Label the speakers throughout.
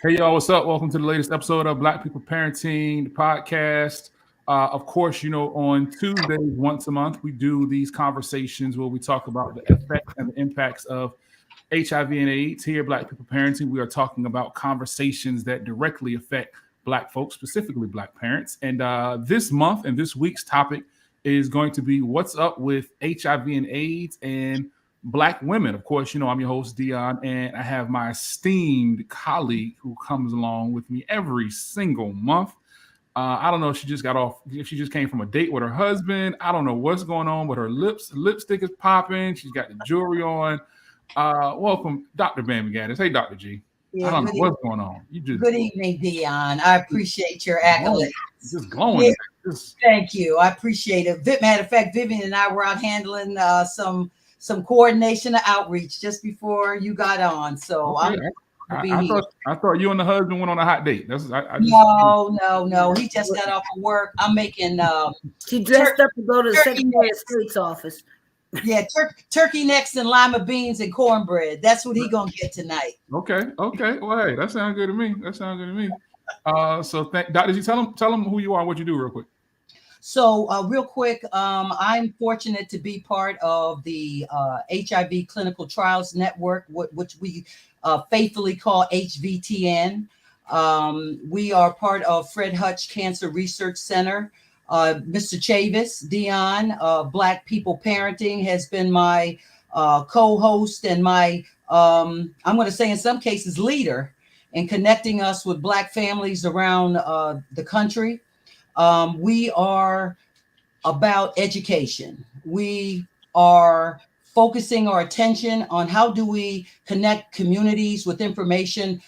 Speaker 1: Hey y'all, what's up? Welcome to the latest episode of Black People Parenting, the podcast. Of course, on Tuesdays, once a month, we do these conversations where we talk about the effects and the impacts of HIV and AIDS. Here, Black People Parenting, we are talking about conversations that directly affect Black folks, specifically Black parents. And this month and this week's topic is going to be what's up with HIV and AIDS and Black women. Of course, I'm your host, Dion, and I have my esteemed colleague who comes along with me every single month. I don't know if she just got off, if she just came from a date with her husband. I don't know what's going on, but her lipstick is popping. She's got the jewelry on. Welcome, Dr. Bambi Gaddis. Hey, Dr. G.
Speaker 2: Yeah,
Speaker 1: I don't know what's going on.
Speaker 2: Good evening, Dion. I appreciate your accolades.
Speaker 1: Just glowing.
Speaker 2: Yeah, thank you. I appreciate it. Matter of fact, Vivian and I were out handling some coordination of outreach just before you got on. So
Speaker 1: okay. I thought you and the husband went on a hot date.
Speaker 2: No. He just got off of work. I'm making.
Speaker 3: She dressed up to go to the Secretary of State's office.
Speaker 2: Yeah, turkey necks and lima beans and cornbread. That's what he gonna get tonight.
Speaker 1: Okay. Well, hey, that sounds good to me. So, Dr. G, tell them who you are and what you do, real quick.
Speaker 2: So, real quick, I'm fortunate to be part of the HIV Clinical Trials Network, which we faithfully call HVTN. We are part of Fred Hutch Cancer Research Center. Mr. Chavis, Dion, Black People Parenting has been my co-host and my, I'm going to say in some cases, leader in connecting us with Black families around the country. We are about education. We are focusing our attention on how do we connect communities with information.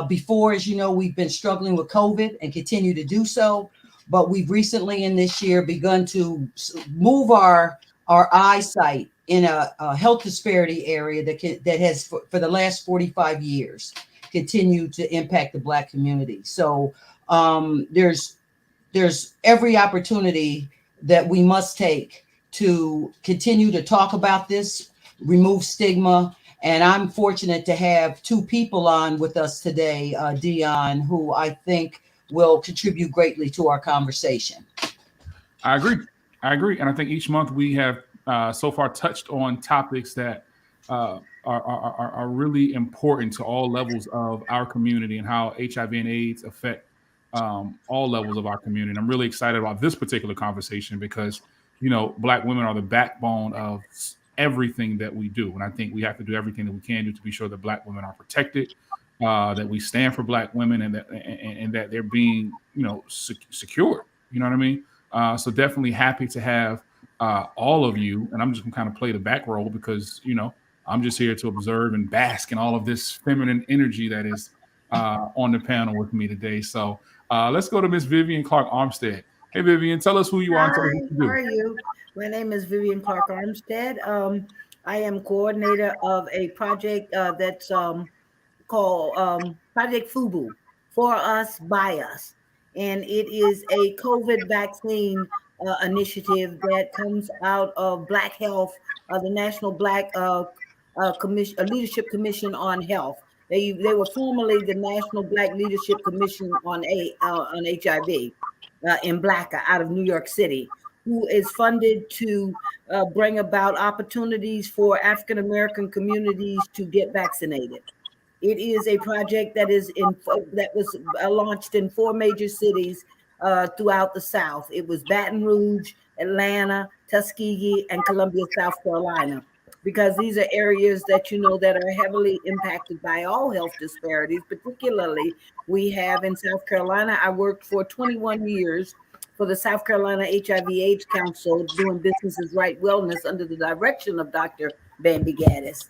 Speaker 2: Before, as you know, we've been struggling with COVID and continue to do so. But we've recently in this year begun to move our eyesight in a health disparity area that has for the last 45 years continued to impact the Black community. So there's every opportunity that we must take to continue to talk about this, remove stigma. And I'm fortunate to have two people on with us today, Dion, who I think will contribute greatly to our conversation.
Speaker 1: I agree. And I think each month we have so far touched on topics that are really important to all levels of our community and how HIV and AIDS affect all levels of our community. And I'm really excited about this particular conversation because, Black women are the backbone of everything that we do. And I think we have to do everything that we can do to be sure that Black women are protected, that we stand for Black women and that they're being, secured. You know what I mean? So definitely happy to have all of you. And I'm just going to kind of play the back role because, I'm just here to observe and bask in all of this feminine energy that is on the panel with me today. So let's go to Miss Vivian Clark Armstead. Hey, Vivian, tell us who you are.
Speaker 3: Hi, how are you? My name is Vivian Clark Armstead. I am coordinator of a project that's called Project FUBU, For Us, By Us. And it is a COVID vaccine initiative that comes out of Black Health, the National Black Leadership Commission on Health. They were formerly the National Black Leadership Commission on HIV in BLACA out of New York City, who is funded to bring about opportunities for African American communities to get vaccinated. It is a project that was launched in 4 major cities throughout the South. It was Baton Rouge, Atlanta, Tuskegee, and Columbia, South Carolina, because these are areas that that are heavily impacted by all health disparities. Particularly, we have in South Carolina. I worked for 21 years for the South Carolina HIV/AIDS Council, doing business as right wellness under the direction of Dr. Bambi Gaddis.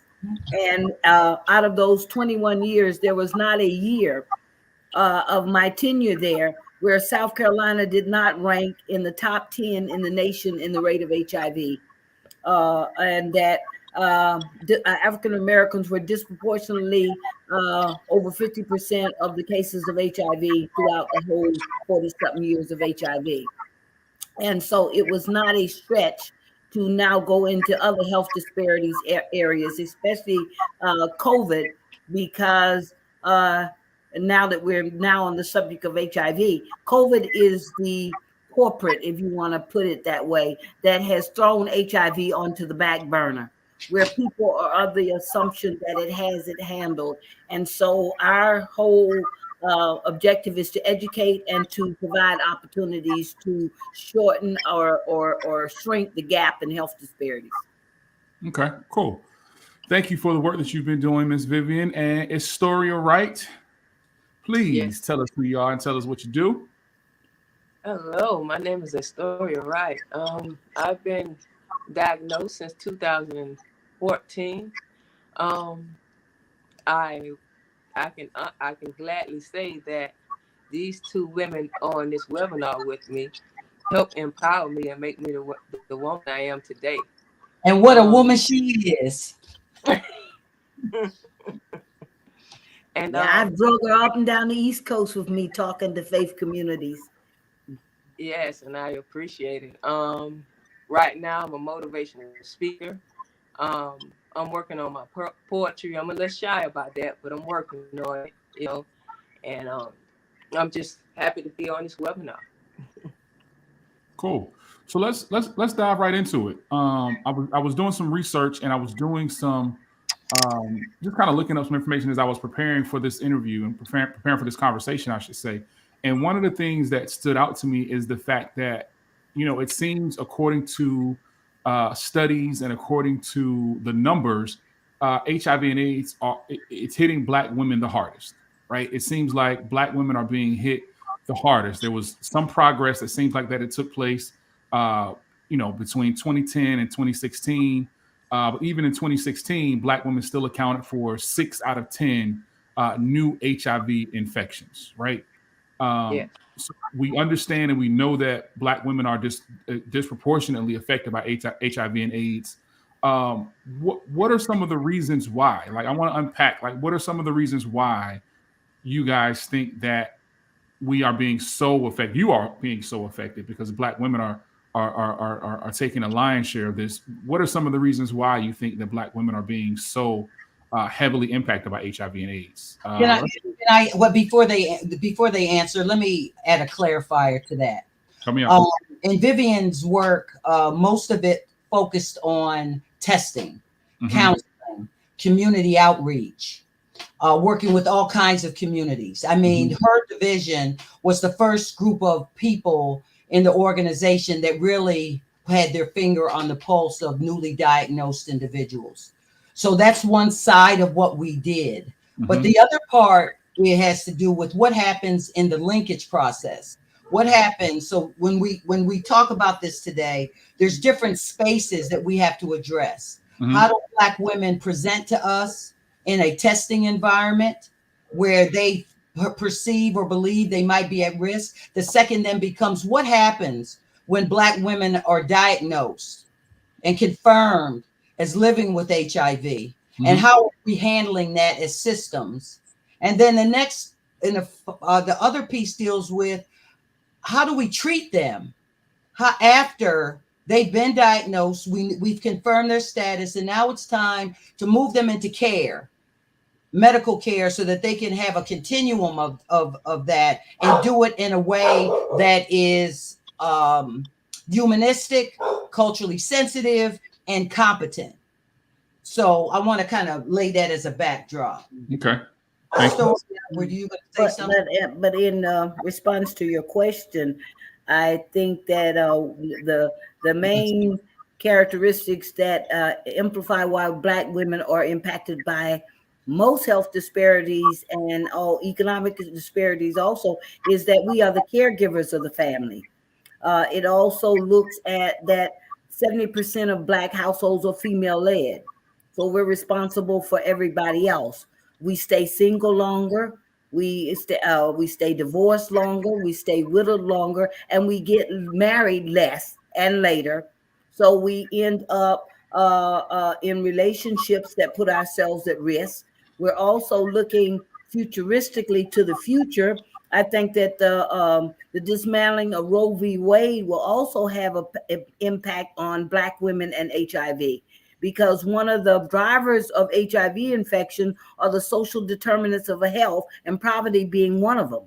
Speaker 3: And out of those 21 years, there was not a year of my tenure there where South Carolina did not rank in the top 10 in the nation in the rate of HIV. And that African Americans were disproportionately over 50% of the cases of HIV throughout the whole 40-something years of HIV. And so it was not a stretch to now go into other health disparities areas, especially COVID, because now that we're now on the subject of HIV, COVID is the corporate, if you want to put it that way, that has thrown HIV onto the back burner, where people are of the assumption that it has it handled. And so our whole objective is to educate and to provide opportunities to shorten or shrink the gap in health disparities.
Speaker 1: Okay, cool. Thank you for the work that you've been doing, Miss Vivian. And is Story all right? Please
Speaker 4: Yes.
Speaker 1: tell us who you are and tell us what you do.
Speaker 4: Hello, my name is Astoria Wright. I've been diagnosed since 2014. Um, I I can gladly say that these two women on this webinar with me help empower me and make me the woman I am today.
Speaker 2: And what a woman
Speaker 4: Um,
Speaker 2: she is.
Speaker 4: and
Speaker 3: Yeah, I've drug her up and down the East Coast with me talking to faith communities.
Speaker 4: Yes, and I appreciate it. Right now I'm a motivational speaker. I'm working on my poetry. I'm a little shy about that, but I'm working on it, and I'm just happy to be on this webinar.
Speaker 1: Cool. So let's dive right into it. I was doing some research and I was doing some just kind of looking up some information as I was preparing for this interview and preparing for this conversation, I should say. And one of the things that stood out to me is the fact that it seems according to studies and according to the numbers, HIV and AIDS it's hitting Black women the hardest, right? It seems like Black women are being hit the hardest. There was some progress that seems like that it took place, between 2010 and 2016. But even in 2016, Black women still accounted for 6 out of 10 new HIV infections, right?
Speaker 4: Yeah.
Speaker 1: So we understand and we know that Black women are disproportionately affected by HIV and AIDS. What are some of the reasons why? Like, I want to unpack, like, what are some of the reasons why you guys think that we are being so affected? You are being so affected because Black women are taking a lion's share of this. What are some of the reasons why you think that Black women are being so heavily impacted by HIV and AIDS?
Speaker 2: Well, before they answer, let me add a clarifier to that.
Speaker 1: Coming up.
Speaker 2: In Vivian's work, most of it focused on testing, counseling, community outreach, working with all kinds of communities. I mean, her division was the first group of people in the organization that really had their finger on the pulse of newly diagnosed individuals. So that's one side of what we did. But the other part, it has to do with what happens in the linkage process. What happens? So when we talk about this today, there's different spaces that we have to address. How do Black women present to us in a testing environment where they perceive or believe they might be at risk? The second then becomes what happens when Black women are diagnosed and confirmed as living with HIV, and how are we handling that as systems? And then the next, the other piece deals with how do we treat them? How, after they've been diagnosed, we've confirmed their status, and now it's time to move them into care, medical care, so that they can have a continuum of that and do it in a way that is humanistic, culturally sensitive, and competent. So I want to kind of lay that as a backdrop.
Speaker 1: Okay.
Speaker 2: So, were you going to say something?
Speaker 3: But in response to your question, I think that the main characteristics that amplify why Black women are impacted by most health disparities and all economic disparities also is that we are the caregivers of the family. It also looks at that 70% of Black households are female led. So we're responsible for everybody else. We stay single longer. We stay divorced longer. We stay widowed longer, and we get married less and later. So we end up in relationships that put ourselves at risk. We're also looking futuristically to the future. I think that the dismantling of Roe v. Wade will also have an impact on Black women and HIV, because one of the drivers of HIV infection are the social determinants of health, and poverty being one of them.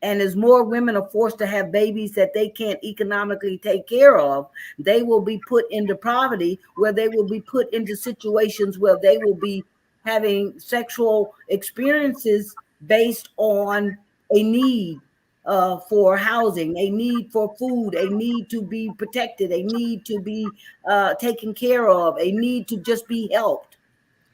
Speaker 3: And as more women are forced to have babies that they can't economically take care of, they will be put into poverty, where they will be put into situations where they will be having sexual experiences based on a need for housing, a need for food, a need to be protected, a need to be taken care of, a need to just be helped.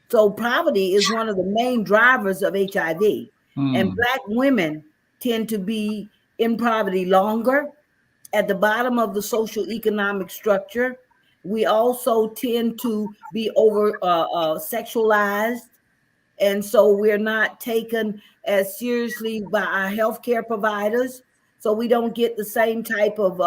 Speaker 3: So poverty is one of the main drivers of HIV. And Black women tend to be in poverty longer, at the bottom of the social economic structure. We also tend to be over sexualized, and so we're not taken as seriously by our healthcare providers. So we don't get the same type of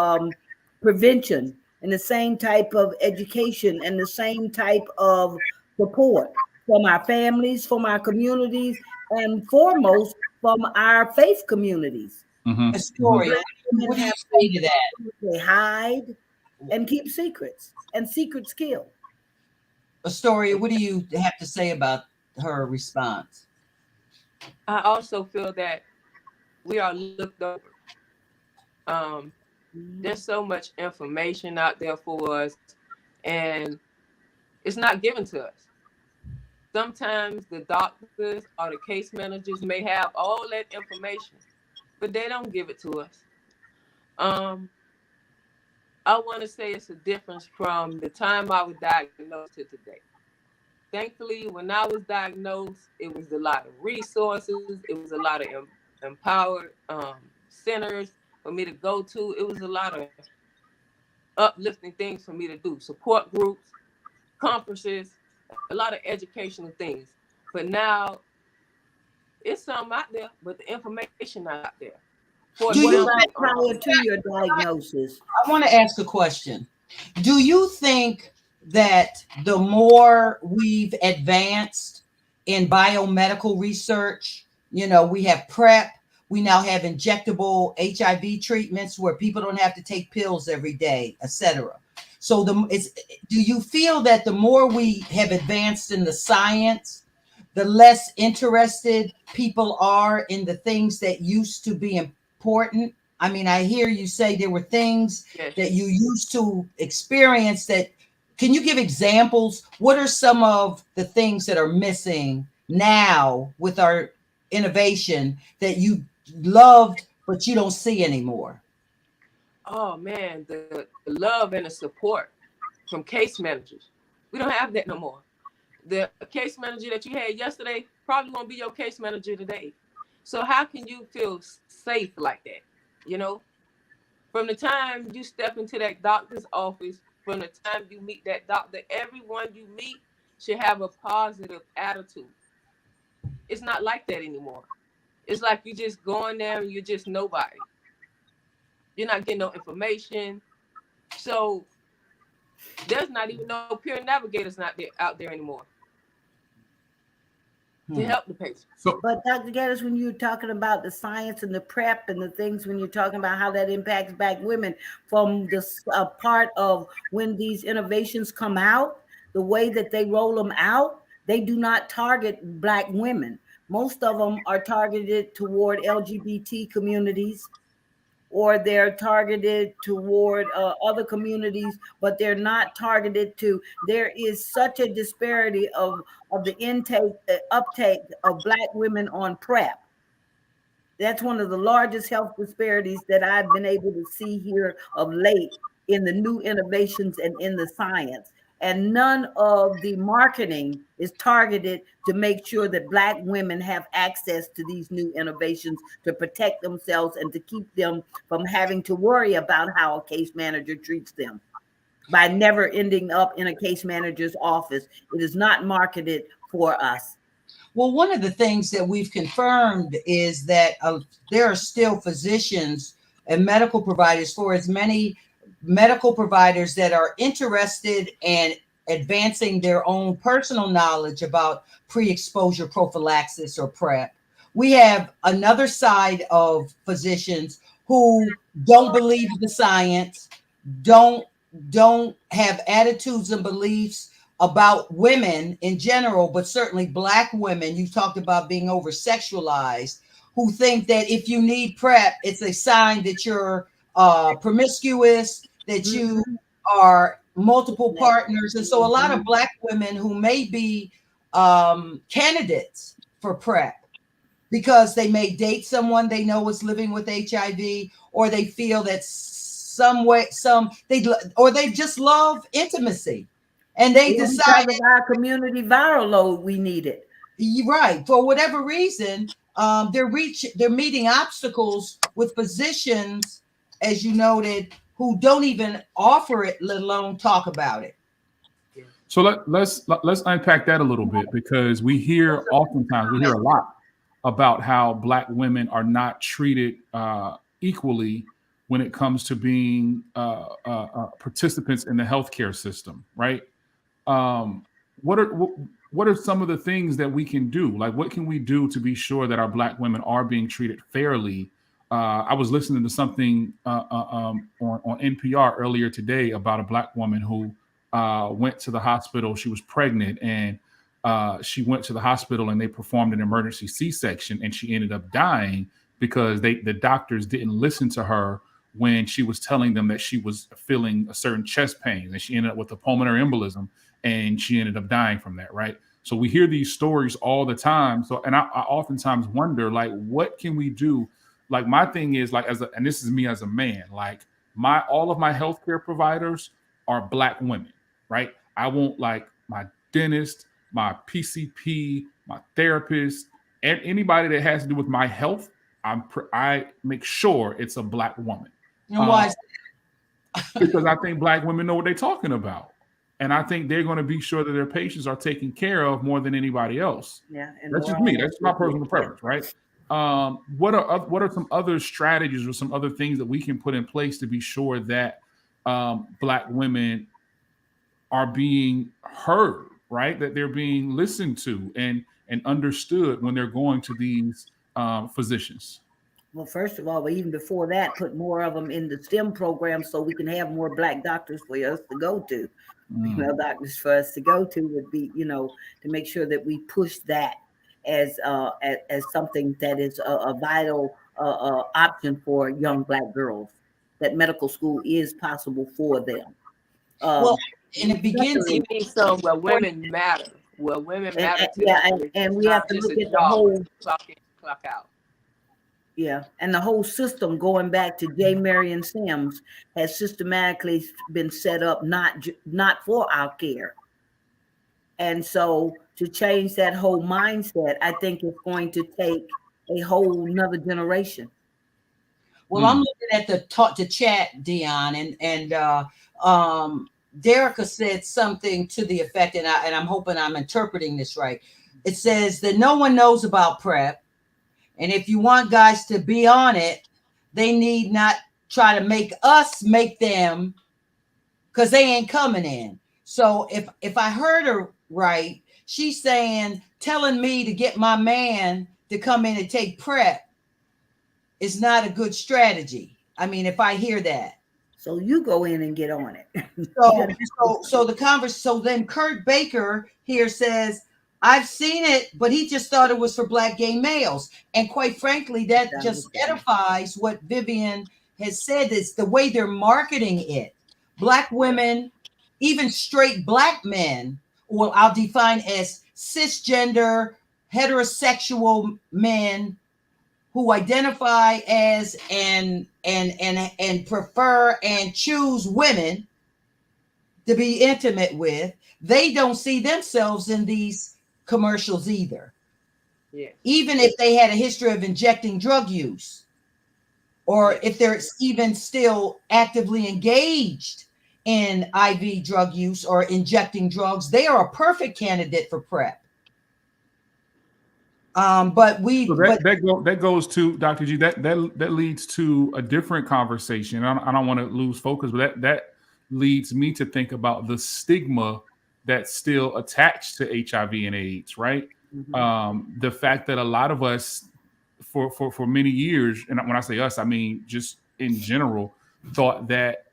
Speaker 3: prevention and the same type of education and the same type of support from our families, from our communities, and foremost from our faith communities.
Speaker 2: Astoria, what do you say to that?
Speaker 3: They hide and keep secrets, and secrets kill.
Speaker 2: Astoria, what do you have to say about her response?
Speaker 4: I also feel that we are looked over. There's so much information out there for us, and it's not given to us. Sometimes the doctors or the case managers may have all that information, but they don't give it to us. I want to say it's a difference from the time I was diagnosed to today. Thankfully, when I was diagnosed, it was a lot of resources. It was a lot of empowered centers for me to go to. It was a lot of uplifting things for me to do. Support groups, conferences, a lot of educational things. But now, it's some out there, but the information not out there. For
Speaker 3: What
Speaker 2: you
Speaker 3: about prior to your diagnosis?
Speaker 2: I want to ask a question. Do you think that the more we've advanced in biomedical research, we have PrEP, we now have injectable HIV treatments where people don't have to take pills every day, etc. So do you feel that the more we have advanced in the science, the less interested people are in the things that used to be important? I mean, I hear you say there were things that you used to experience that. Can you give examples? What are some of the things that are missing now with our innovation that you loved, but you don't see anymore?
Speaker 4: Oh man, the love and the support from case managers. We don't have that no more. The case manager that you had yesterday probably won't be your case manager today. So how can you feel safe like that? From the time you step into that doctor's office, from the time you meet that doctor, everyone you meet should have a positive attitude. It's not like that anymore. It's like you just going there and you're just nobody. You're not getting no information. So there's not even no peer navigators out there anymore to help the patient.
Speaker 3: But Dr. Gaddis, when you're talking about the science and the PrEP and the things, when you're talking about how that impacts Black women, from the part of when these innovations come out, the way that they roll them out, they do not target Black women. Most of them are targeted toward LGBT communities, or they're targeted toward other communities, but they're not targeted to. There is such a disparity of the uptake of Black women on PrEP. That's one of the largest health disparities that I've been able to see here of late in the new innovations and in the science. And none of the marketing is targeted to make sure that Black women have access to these new innovations to protect themselves and to keep them from having to worry about how a case manager treats them by never ending up in a case manager's office. It is not marketed for us.
Speaker 2: Well, one of the things that we've confirmed is that there are still physicians and medical providers, for as many medical providers that are interested in advancing their own personal knowledge about pre-exposure prophylaxis or PrEP. We have another side of physicians who don't believe the science, don't have attitudes and beliefs about women in general, but certainly Black women. You talked about being over sexualized, who think that if you need PrEP, it's a sign that you're promiscuous, that you are multiple partners. And so a lot of Black women who may be candidates for PrEP because they may date someone they know is living with HIV, or they feel that they just love intimacy, and they decide
Speaker 3: because of our community viral load, we need it.
Speaker 2: Right, for whatever reason, they're meeting obstacles with physicians, as you noted, who don't even offer it, let alone talk about it.
Speaker 1: So let's unpack that a little bit, because we hear a lot about how Black women are not treated equally when it comes to being participants in the healthcare system, right? Um, what are some of the things that we can do? Like, what can we do to be sure that our Black women are being treated fairly? I was listening to something on NPR earlier today about a Black woman who went to the hospital. She was pregnant, and she went to the hospital and they performed an emergency C-section, and she ended up dying because the doctors didn't listen to her when she was telling them that she was feeling a certain chest pain, and she ended up with a pulmonary embolism, and she ended up dying from that, right? So we hear these stories all the time. So, and I oftentimes wonder, like, what can we do? Like, my thing is, like, and this is me as a man, like, all of my healthcare providers are Black women, right? I want, like, my dentist, my PCP, my therapist, and anybody that has to do with my health, I make sure it's a Black woman.
Speaker 2: And why?
Speaker 1: Because I think Black women know what they're talking about. And I think they're going to be sure that their patients are taken care of more than anybody else.
Speaker 3: Yeah, and
Speaker 1: that's just me. That's my personal preference, right? What are some other strategies or some other things that we can put in place to be sure that Black women are being heard, right? That they're being listened to and understood when they're going to these physicians?
Speaker 3: Well, first of all, but even before that, put more of them in the STEM program so we can have more Black doctors for us to go to. Female doctors for us to go to would be, to make sure that we push that as something that is a vital option for young Black girls. That medical school is possible for them.
Speaker 2: Well, and it begins.
Speaker 4: You need some where women matter. Where women matter.
Speaker 3: And we have to look at the whole
Speaker 4: clock in, clock out.
Speaker 3: Yeah, and the whole system, going back to J. Marion Sims, has systematically been set up not for our care. And so to change that whole mindset, I think it's going to take a whole nother generation.
Speaker 2: Well, I'm looking at the chat, Dion, and Derica said something to the effect, and I'm hoping I'm interpreting this right. It says that no one knows about PrEP. And if you want guys to be on it, they need not try to make us make them, because they ain't coming in. So if I heard her right, she's telling me to get my man to come in and take PrEP is not a good strategy. I mean, if I hear that.
Speaker 3: So you go in and get on it.
Speaker 2: So then Kurt Baker here says, I've seen it, but he just thought it was for Black gay males. And quite frankly, that just edifies what Vivian has said, is the way they're marketing it. Black women, even straight Black men, or I'll define as cisgender, heterosexual men who identify as and prefer and choose women to be intimate with, they don't see themselves in these commercials either.
Speaker 4: Yeah.
Speaker 2: Even if they had a history of injecting drug use, or if they're even still actively engaged in IV drug use or injecting drugs, they are a perfect candidate for PrEP. But
Speaker 1: that goes to Dr. G. That leads to a different conversation. I don't want to lose focus, but that leads me to think about the stigma that's still attached to HIV and AIDS, right? Mm-hmm. The fact that a lot of us, for many years, and when I say us, I mean just in general, thought that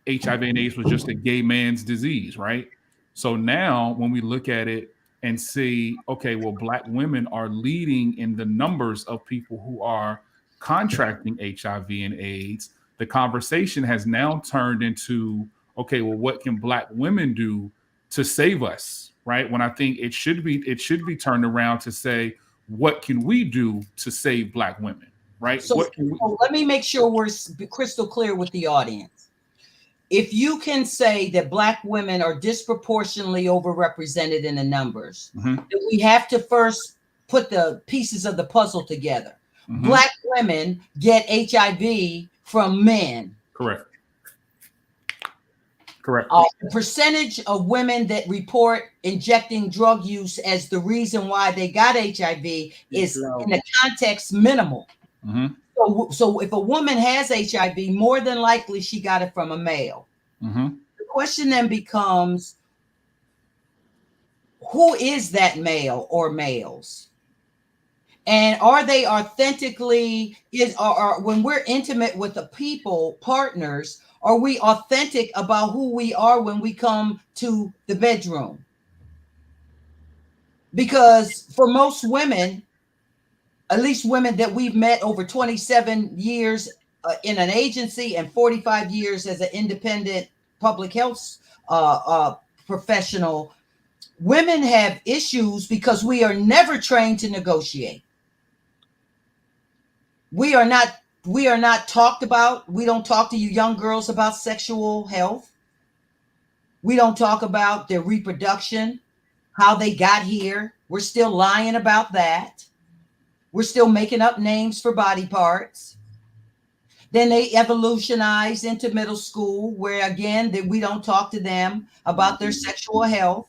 Speaker 1: HIV and AIDS was just a gay man's disease, right? So now when we look at it and see, okay, well, Black women are leading in the numbers of people who are contracting HIV and AIDS, the conversation has now turned into, okay, well, what can Black women do to save us, right? When I think it should be turned around to say, what can we do to save Black women, right?
Speaker 2: So,
Speaker 1: What can we?
Speaker 2: so let me make sure we're crystal clear with the audience. If you can say that Black women are disproportionately overrepresented in the numbers, then we have to first put the pieces of the puzzle together. Black women get HIV from men.
Speaker 1: Correct.
Speaker 2: The percentage of women that report injecting drug use as the reason why they got HIV is in the context minimal. So if a woman has HIV, more than likely she got it from a male. The question then becomes, who is that male or males? And are they authentically, when we're intimate with the people, partners, are we authentic about who we are when we come to the bedroom? Because for most women, at least women that we've met over 27 years in an agency and 45 years as an independent public health professional, women have issues because we are never trained to negotiate. We are not talked about. We don't talk to you young girls about sexual health. We don't talk about their reproduction, how they got here. We're still lying about that. We're still making up names for body parts. Then they evolutionize into middle school, where again, that we don't talk to them about their sexual health.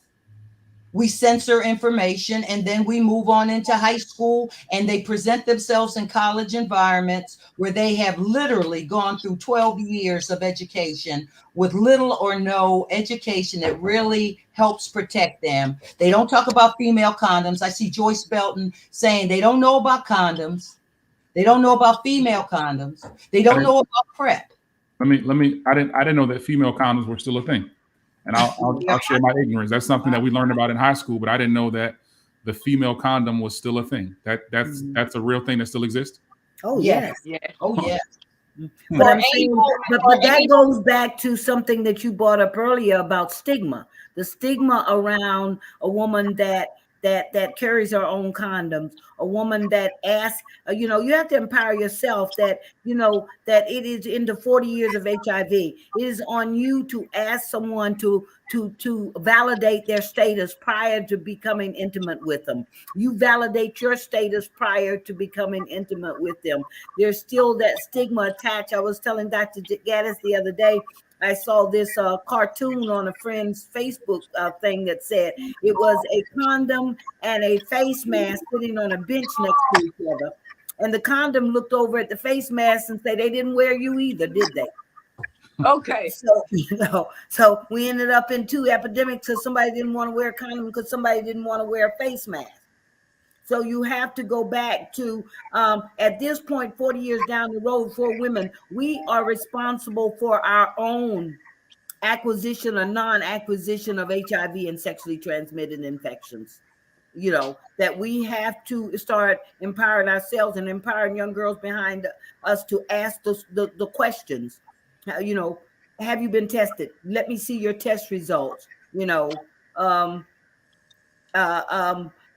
Speaker 2: We censor information, and then we move on into high school, and they present themselves in college environments where they have literally gone through 12 years of education with little or no education that really helps protect them. They don't talk about female condoms. I see Joyce Belton saying they don't know about condoms. They don't know about female condoms. They don't know about PrEP.
Speaker 1: I didn't know that female condoms were still a thing. And I'll share my ignorance. That's something that we learned about in high school, but I didn't know that the female condom was still a thing. That's a real thing that still exists.
Speaker 3: Oh yes,
Speaker 4: Yeah.
Speaker 2: Oh yes.
Speaker 3: But I'm saying, but that goes back to something that you brought up earlier about stigma. The stigma around a woman that carries her own condoms, a woman that asks, you have to empower yourself that, that it is in the 40 years of HIV. It is on you to ask someone to validate their status prior to becoming intimate with them. You validate your status prior to becoming intimate with them. There's still that stigma attached. I was telling Dr. Gaddis the other day, I saw this cartoon on a friend's Facebook thing that said it was a condom and a face mask sitting on a bench next to each other. And the condom looked over at the face mask and said, they didn't wear you either, did they?
Speaker 4: Okay.
Speaker 3: So we ended up in 2 epidemics because somebody didn't want to wear a condom because somebody didn't want to wear a face mask. So you have to go back to, at this point, 40 years down the road for women, we are responsible for our own acquisition or non-acquisition of HIV and sexually transmitted infections. That we have to start empowering ourselves and empowering young girls behind us to ask the questions. Have you been tested? Let me see your test results.
Speaker 2: And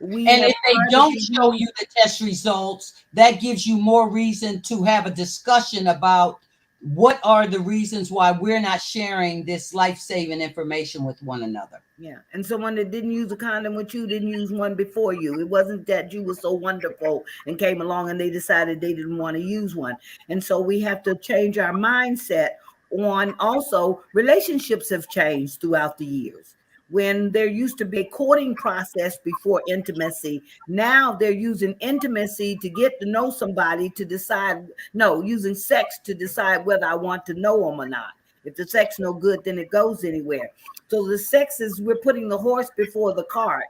Speaker 2: if they don't show you the test results, that gives you more reason to have a discussion about what are the reasons why we're not sharing this life-saving information with one another.
Speaker 3: Yeah. And someone that didn't use a condom with you didn't use one before you. It wasn't that you were so wonderful and came along and they decided they didn't want to use one. And so we have to change our mindset on, also relationships have changed throughout the years. When there used to be a courting process before intimacy, now they're using intimacy to get to know somebody to decide, using sex to decide whether I want to know them or not. If the sex no good, then it goes anywhere. So the sex is, we're putting the horse before the cart.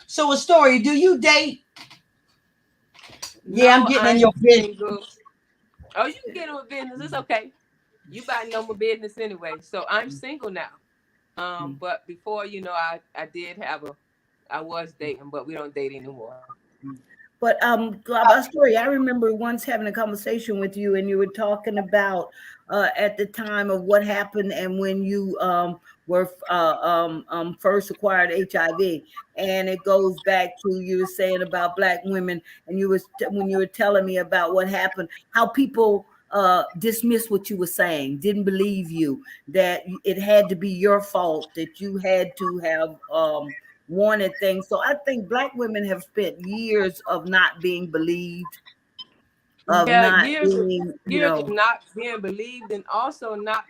Speaker 2: So Astoria, do you date?
Speaker 4: No,
Speaker 2: yeah, I'm getting in your business.
Speaker 4: Oh, you can get in my business. It's okay. You about to know my business anyway. So I'm single now. But before, I did I was dating, but we don't date anymore.
Speaker 3: But Astoria, I remember once having a conversation with you, and you were talking about at the time of what happened and when you were first acquired HIV, and it goes back to you were saying about Black women, and when you were telling me about what happened, how people dismissed what you were saying, didn't believe you, that it had to be your fault, that you had to have wanted things. So I think Black women have spent years of not being believed, of
Speaker 4: Yeah,
Speaker 3: not being,
Speaker 4: years of not being believed, and also not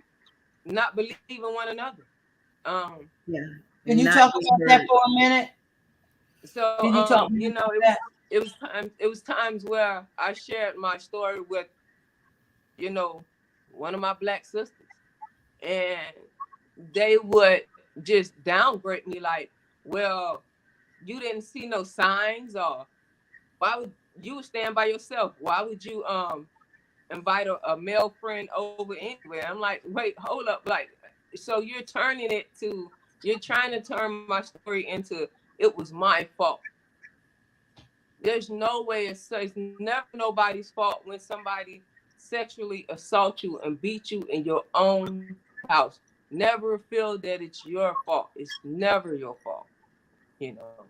Speaker 4: believing one another.
Speaker 3: yeah.
Speaker 2: Can you talk about that for a minute?
Speaker 4: So
Speaker 2: Can you talk about that?
Speaker 4: it was times where I shared my story with, one of my Black sisters, and they would just downgrade me like, well, you didn't see no signs, or why would you stand by yourself? Why would you invite a male friend over anywhere? I'm like, wait, hold up, like, so you're trying to turn my story into it was my fault. There's no way it's never nobody's fault when somebody sexually assaults you and beat you in your own house. Never feel that it's your fault. It's never your fault, you know.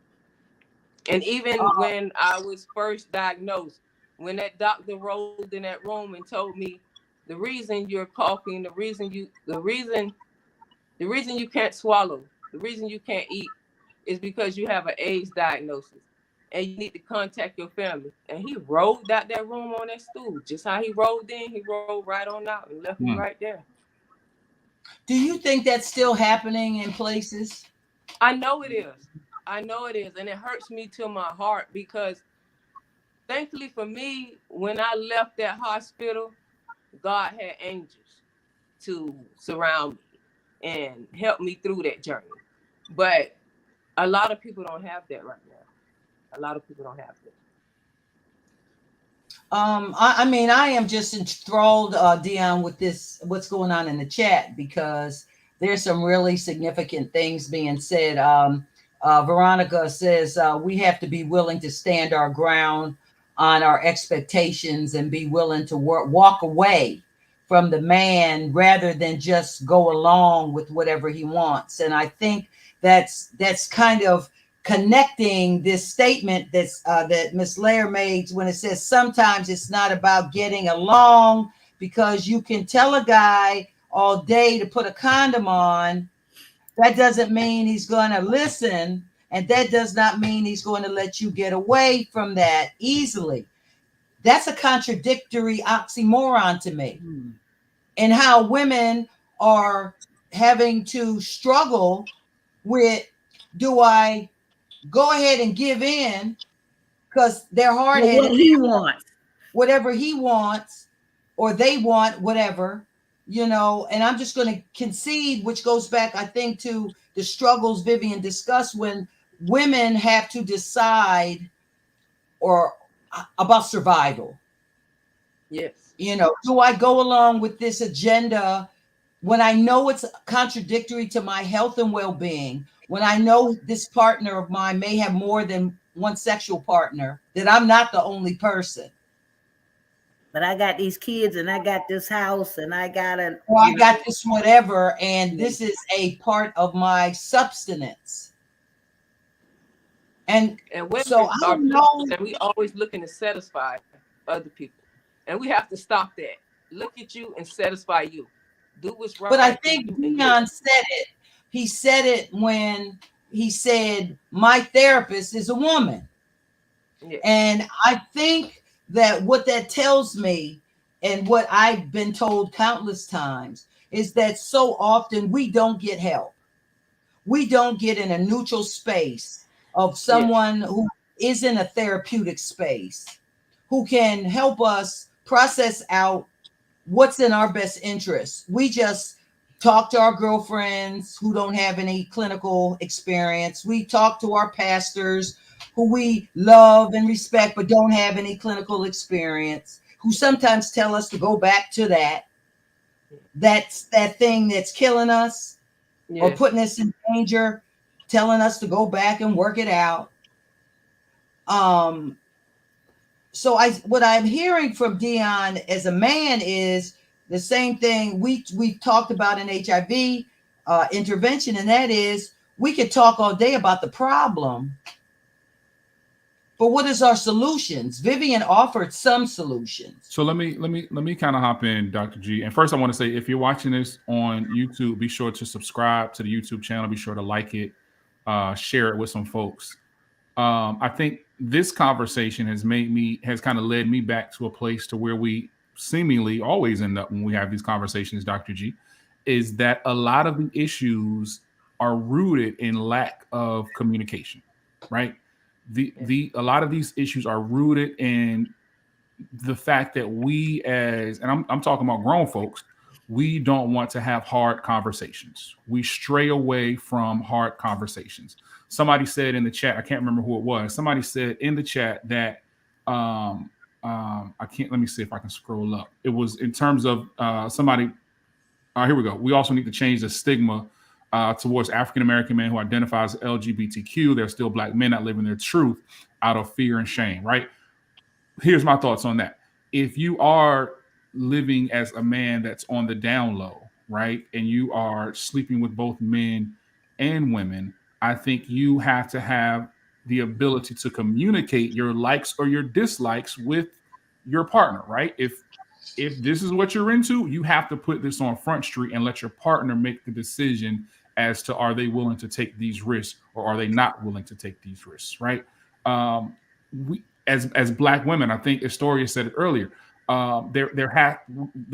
Speaker 4: And even when I was first diagnosed, when that doctor rolled in that room and told me the reason you're coughing, the reason you can't swallow, the reason you can't eat is because you have an AIDS diagnosis and you need to contact your family. And he rolled out that room on that stool. Just how he rolled in, he rolled right on out and left me right there.
Speaker 2: Do you think that's still happening in places?
Speaker 4: I know it is. I know it is. And it hurts me to my heart because thankfully for me, when I left that hospital, God had angels to surround me and help me through that journey. But a lot of people don't have that right now. A lot of people don't have that.
Speaker 2: I mean, I am just enthralled, Dion, with what's going on in the chat, because there's some really significant things being said. Veronica says we have to be willing to stand our ground on our expectations and be willing to walk away from the man rather than just go along with whatever he wants. And I think that's kind of connecting this statement that Miss Lair made when it says sometimes it's not about getting along, because you can tell a guy all day to put a condom on. That doesn't mean he's going to listen, and that does not mean he's going to let you get away from that easily. That's a contradictory oxymoron to me. And how women are having to struggle with, do I go ahead and give in because they're hard-headed,
Speaker 3: what he wants,
Speaker 2: whatever he wants, or they want whatever, and I'm just going to concede, which goes back, I think, to the struggles Vivian discussed when women have to decide about survival.
Speaker 4: Yes.
Speaker 2: Do I go along with this agenda when I know it's contradictory to my health and well-being, when I know this partner of mine may have more than one sexual partner, that I'm not the only person.
Speaker 3: But I got these kids and I got this house and I got
Speaker 2: I got this whatever, and this is a part of my substance. And
Speaker 4: women
Speaker 2: so I don't know.
Speaker 4: And we always looking to satisfy other people. And we have to stop that. Look at you and satisfy you. Do what's right.
Speaker 2: But I think Dion said it. He said it when he said, my therapist is a woman. Yes. And I think that what that tells me, and what I've been told countless times, is that so often we don't get help. We don't get in a neutral space of someone who is in a therapeutic space, who can help us process out what's in our best interest. We just talk to our girlfriends who don't have any clinical experience. We talk to our pastors who we love and respect but don't have any clinical experience, who sometimes tell us to go back to that's that thing that's killing us. or
Speaker 4: Yes.
Speaker 2: putting us in danger, telling us to go back and work it out. So what I'm hearing from Dion as a man is the same thing we've talked about in HIV intervention, and that is we could talk all day about the problem, but what is our solutions? Vivian offered some solutions.
Speaker 1: So let me kind of hop in, Dr. G. And first, I want to say, if you're watching this on YouTube, be sure to subscribe to the YouTube channel. Be sure to like it, share it with some folks. I think this conversation has kind of led me back to a place to where we seemingly always end up when we have these conversations, Dr. G, is that a lot of the issues are rooted in lack of communication, right? A lot of these issues are rooted in the fact that we I'm talking about grown folks, we don't want to have hard conversations. We stray away from hard conversations. Somebody said in the chat, I can't remember who it was. Somebody said in the chat that I can't, let me see if I can scroll up. It was in terms of somebody. Here we go. We also need to change the stigma towards African American men who identify as LGBTQ. They're still Black men not living their truth out of fear and shame, right? Here's my thoughts on that. If you are living as a man that's on the down low, right, and you are sleeping with both men and women, I think you have to have the ability to communicate your likes or your dislikes with your partner, right? If this is what you're into, you have to put this on Front Street and let your partner make the decision as to, are they willing to take these risks or are they not willing to take these risks, right? We as Black women, I think Astoria said it earlier, there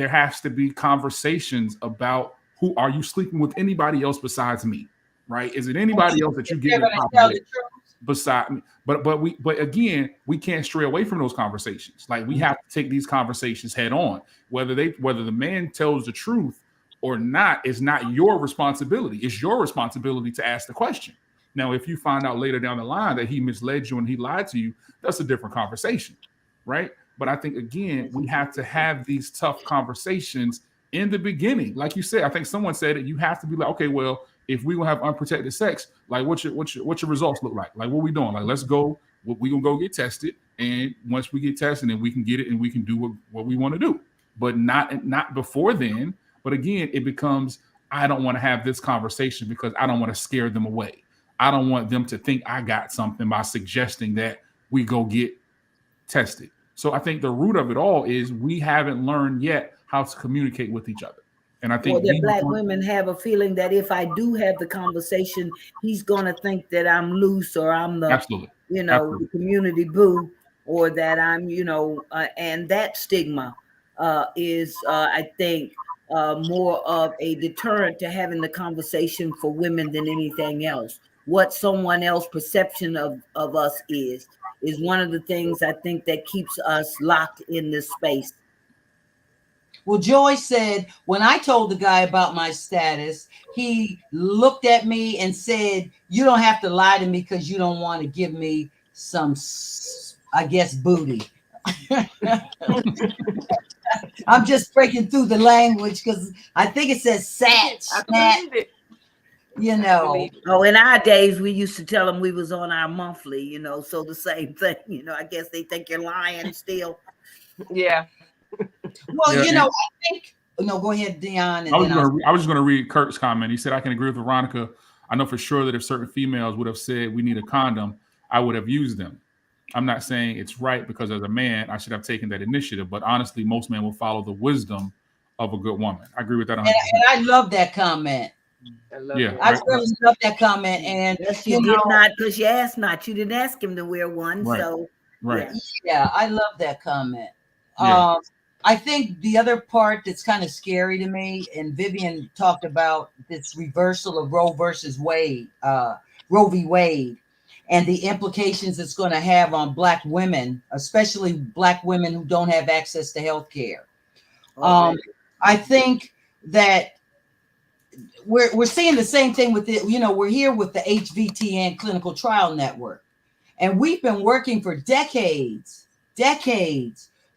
Speaker 1: has to be conversations about, who are you sleeping with anybody else besides me, right? Is it anybody else that you get with beside me? But again, we can't stray away from those conversations. Like, we have to take these conversations head on. Whether the man tells the truth or not is not your responsibility. It's your responsibility to ask the question. Now, if you find out later down the line that he misled you and he lied to you, that's a different conversation, right? But I think, again, we have to have these tough conversations in the beginning. Like you said, I think someone said it, you have to be like, okay, well, if we will have unprotected sex, like what's your results look like? Like, what we doing? Like, let's go, we gonna go get tested. And once we get tested, then we can get it and we can do what we want to do. But not before then. But again, it becomes, I don't want to have this conversation because I don't want to scare them away. I don't want them to think I got something by suggesting that we go get tested. So I think the root of it all is we haven't learned yet how to communicate with each other. And I think
Speaker 3: that Black women have a feeling that if I do have the conversation, he's going to think that I'm loose, or I'm the,
Speaker 1: absolutely,
Speaker 3: the community boo, or that I'm, and that stigma is, I think, more of a deterrent to having the conversation for women than anything else. What someone else's perception of us is one of the things I think that keeps us locked in this space.
Speaker 2: Well, Joy said, when I told the guy about my status, he looked at me and said, you don't have to lie to me because you don't want to give me some, I guess, booty. I'm just breaking through the language because I think it says sat.
Speaker 3: Oh, in our days, we used to tell them we was on our monthly, so the same thing, I guess they think you're lying still.
Speaker 4: Yeah.
Speaker 2: Well, I think, no, go ahead, Dion. And
Speaker 1: I was just going to read Kurt's comment. He said, I can agree with Veronica. I know for sure that if certain females would have said we need a condom, I would have used them. I'm not saying it's right because as a man, I should have taken that initiative. But honestly, most men will follow the wisdom of a good woman. I agree with that 100%.
Speaker 2: And I love that comment.
Speaker 4: I love
Speaker 2: really love that comment. And
Speaker 3: you did not, because you asked not. You didn't ask him to wear one.
Speaker 1: Right.
Speaker 3: So
Speaker 2: yeah, I love that comment.
Speaker 1: Yeah.
Speaker 2: I think the other part that's kind of scary to me, and Vivian talked about this reversal of Roe versus Wade, Roe v. Wade, and the implications it's going to have on Black women, especially Black women who don't have access to health care. I think that we're seeing the same thing with it. We're here with the HVTN Clinical Trial Network, and we've been working for decades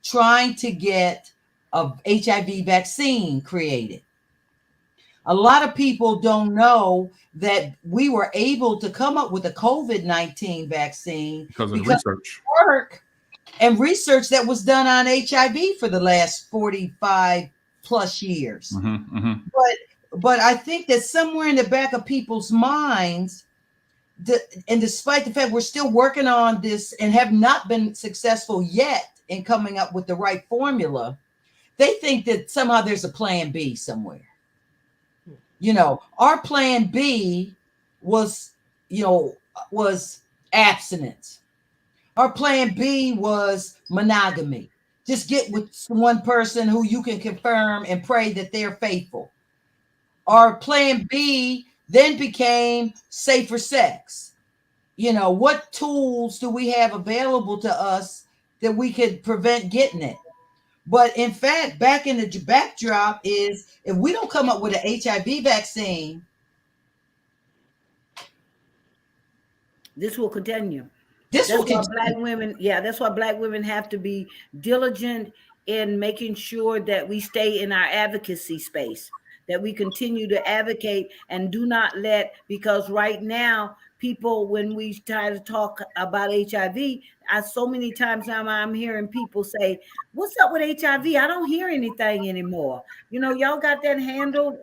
Speaker 2: trying to get a HIV vaccine created. A lot of people don't know that we were able to come up with a COVID-19 vaccine
Speaker 1: because of
Speaker 2: because
Speaker 1: research.
Speaker 2: of work and research that was done on HIV for the last 45 plus years.
Speaker 1: Mm-hmm, mm-hmm.
Speaker 2: But I think that somewhere in the back of people's minds, and despite the fact we're still working on this and have not been successful yet in coming up with the right formula, they think that somehow there's a plan B somewhere. You know, our plan B was, was abstinence. Our plan B was monogamy. Just get with one person who you can confirm and pray that they're faithful. Our plan B then became safer sex. You know, what tools do we have available to us that we could prevent getting it? But in fact, back in the backdrop is if we don't come up with an HIV vaccine,
Speaker 3: this will continue.
Speaker 2: That's
Speaker 3: why Black women, that's why Black women have to be diligent in making sure that we stay in our advocacy space, that we continue to advocate and do not because right now, people, when we try to talk about HIV, so many times now I'm hearing people say, what's up with HIV? I don't hear anything anymore. Y'all got that handled,